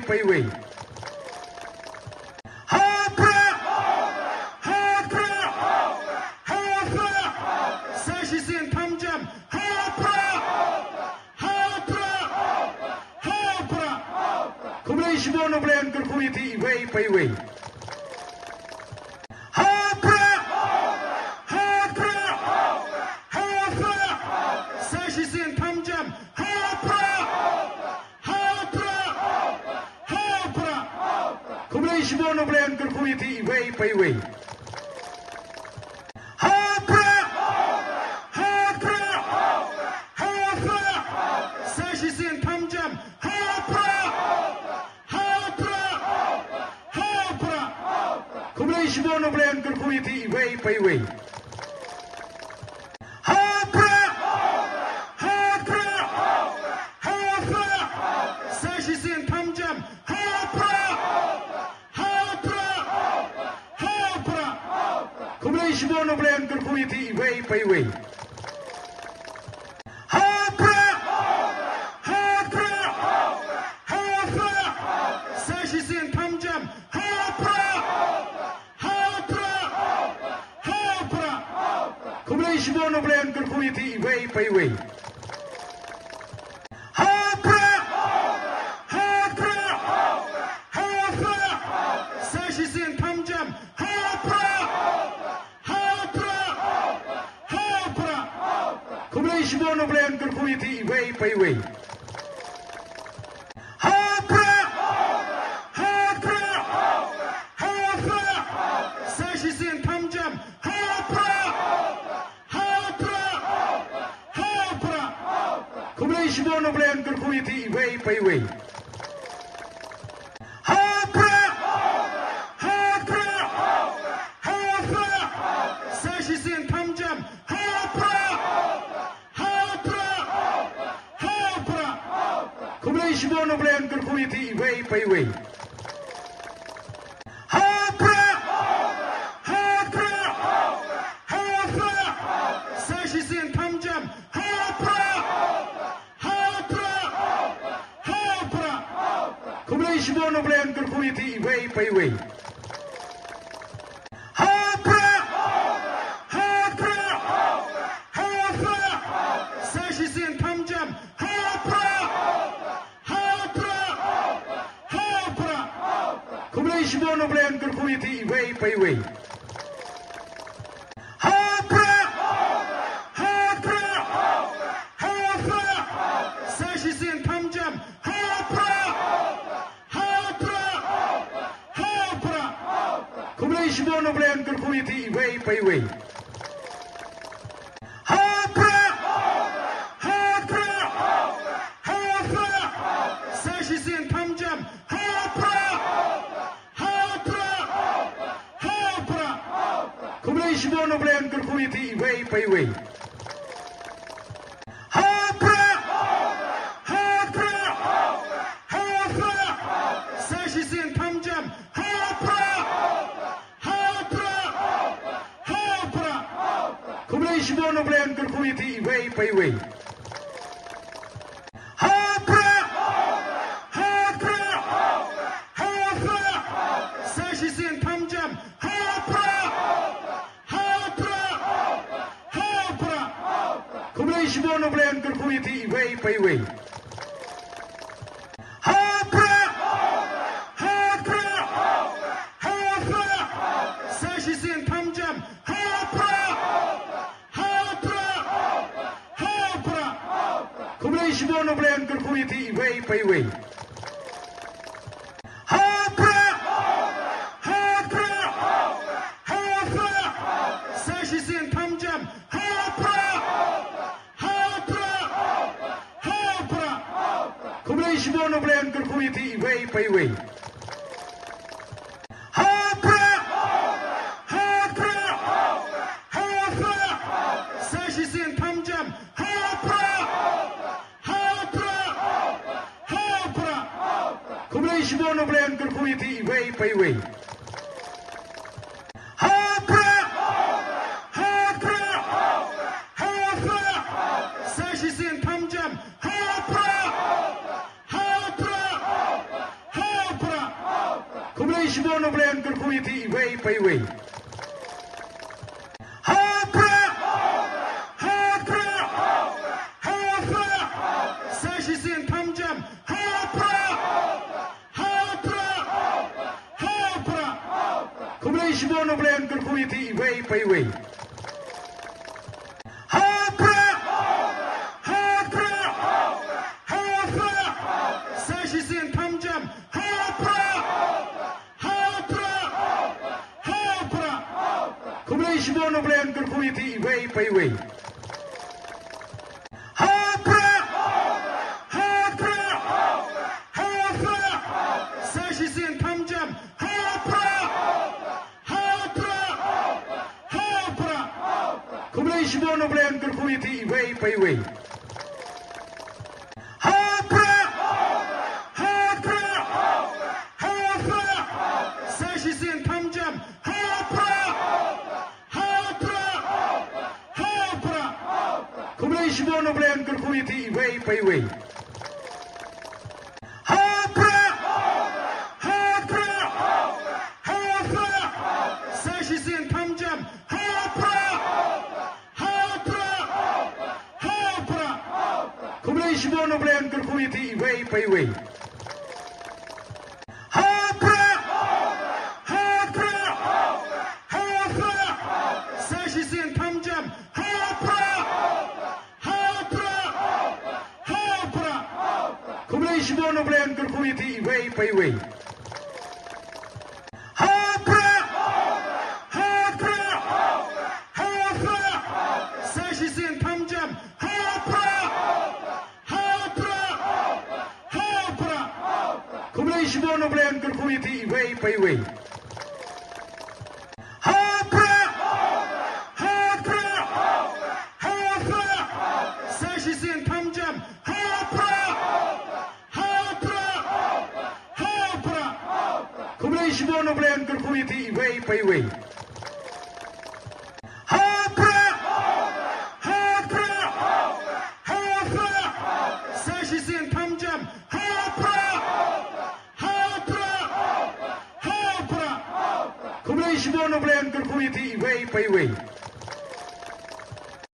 ไปเว้ยฮาพระฮาพระฮาพระซาชิเซียนทำจำฮาพระฮาพระฮาพระคุมเลยชิบโนเบรนกุลคุยที่เว้ยไปเว้ยชิบโนเบรนกุลคุยที่เว้ยไปเว้ยฮาพระฮาพระฮาพระซาชิเซียนทำจำฮาพระฮาพระฮาพระคุมเลยชิบโนเบรนกุลคุยที่เว้ยไปเว้ยฮาพระฮาพระฮาพระซาชิเซียนทำจำฮาพระคุมเลยชิบโนเบรนกุลคุยที่เว้ยไปเว้ยฮาพระฮาพระฮาพระซาชิเซียนทำจำฮาพระฮาพระฮาพระคุมเลยชิบโนเบรนกุลคุยที่เว้ยไปเว้ยฮาพระฮาพระฮาพระซาชิเซียนทำจำฮาพระคุมเลยชิบโนเบรนกุลคุยที่เว้ยไปเว้ยฮาพระฮาพระฮาพระซาชิเซียนทำจำฮาพระฮาพระฮาพระคุมเลยชิบโนเบรนกุลคุยที่เว้ยไปเว้ยฮาพระฮาพระฮาพระซาชิเซียนทำจำฮาพระคุมเลยชิบโนเบรนกุลคุยที่เว้ยไปเว้ยฮาพระฮาพระฮาพระซาชิเซียนทำจำฮาพระฮาพระฮาพระคุมเลยชิบโนเบรนกุลคุยที่เว้ยไปเว้ยฮาพระฮาพระฮาพระซาชิเซียนทำจำฮาพระคุมเลยชิบโนเบรนกุลคุยที่เว้ยไปเว้ยฮาพระฮาพระฮาพระซาชิเซียนทำจำฮาพระฮาพระฮาพระคุมเลยชิบโนเบรนกุลคุยที่เว้ยไปเว้ยฮาพระฮาพระฮาพระซาชิเซียนทำจำฮาพระคุมเลยชิบโนเบรนกุลคุยที่เว้ยไปเว้ยฮาพระฮาพระฮาพระซาชิเซียนทำจำฮาพระฮาพระฮาพระคุมเลยชิบโนเบรนกุลคุยที่เว้ยไปเว้ยฮาพระฮาพระฮาพระซาชิเซียนทำจำฮาพระคุมเลยชิบโนเบรนกุลคุยที่เว้ยไปเว้ยฮาพระฮาพระฮาพระซาชิเซียนทำจำฮาพระฮาพระฮาพระคุมเลยชิบโนเบรนกุลคุยที่เว้ยไปเว้ยฮาพระฮาพระฮาพระซาชิเซียนทำจำฮาพระคุมเลยชิบโนเบรนกุลคุยที่เว้ยไปเว้ยฮาพระฮาพระฮาพระซาชิเซียนทำจำฮาพระฮาพระฮาพระคุมเลยชิบโนเบรนกุลคุยที่เว้ยไปเว้ยฮาพระฮาพระฮาพระซาชิเซียนทำจำฮาพระฮาพระฮา Kumulay Shibono Blen Kurkuiti Way Payway. Hopra! Hopra! Hopra! Sashisin Kamjam! Hopra! Hopra! Hopra! Kumulay Shibono Blen Kurkuiti Way Payway. Hopra! Hopra! Hopra! Sashisin Kamjam! Hopra! Hopra! Hopra! Kumulay Shibono Blen Kurkuiti Way Payway. Hopra! Hopra! Hopra! Sashisin Kamjam! Hopra! Hopra! Hopra! Kumulay Shibono Blen Kurkuiti Way Payway. Hopra! Hopra! Hopra! Sashisin Kamjam! Hopra! Hopra! Hopra! Kumulay Shibono Blen Kurkuiti Way Payway. Hopra! Hopra! Hopra! Sashisin Kamjam! Hopra! Hopra! Hopra! Kumulay Shibono Blen Kurkuiti Way Payway. Hopra! Hopra! Hopra! Sashisin Kamjam! Hopra! Hopra! Hopra! Kumulay Shibono Blen Kurkuiti Way Payway. Hopra! Hopra! Hopra! Sashisin Kamjam! Hopra! Hopra! Hopra! Kumulay Shibono Blen Kurkuiti Way Payway. Hopra! Hopra! Hopra! Sashisin Kamjam! Hopra! Hopra! Hopra! Kumulay Shibono Blen Kurkuiti Way Payway. Hopra! Hopra! Hopra! Sashisin Kamjam! Hopra! Hopra! Hopra! Kumulay Shibono Blen Kurkuiti Way Payway.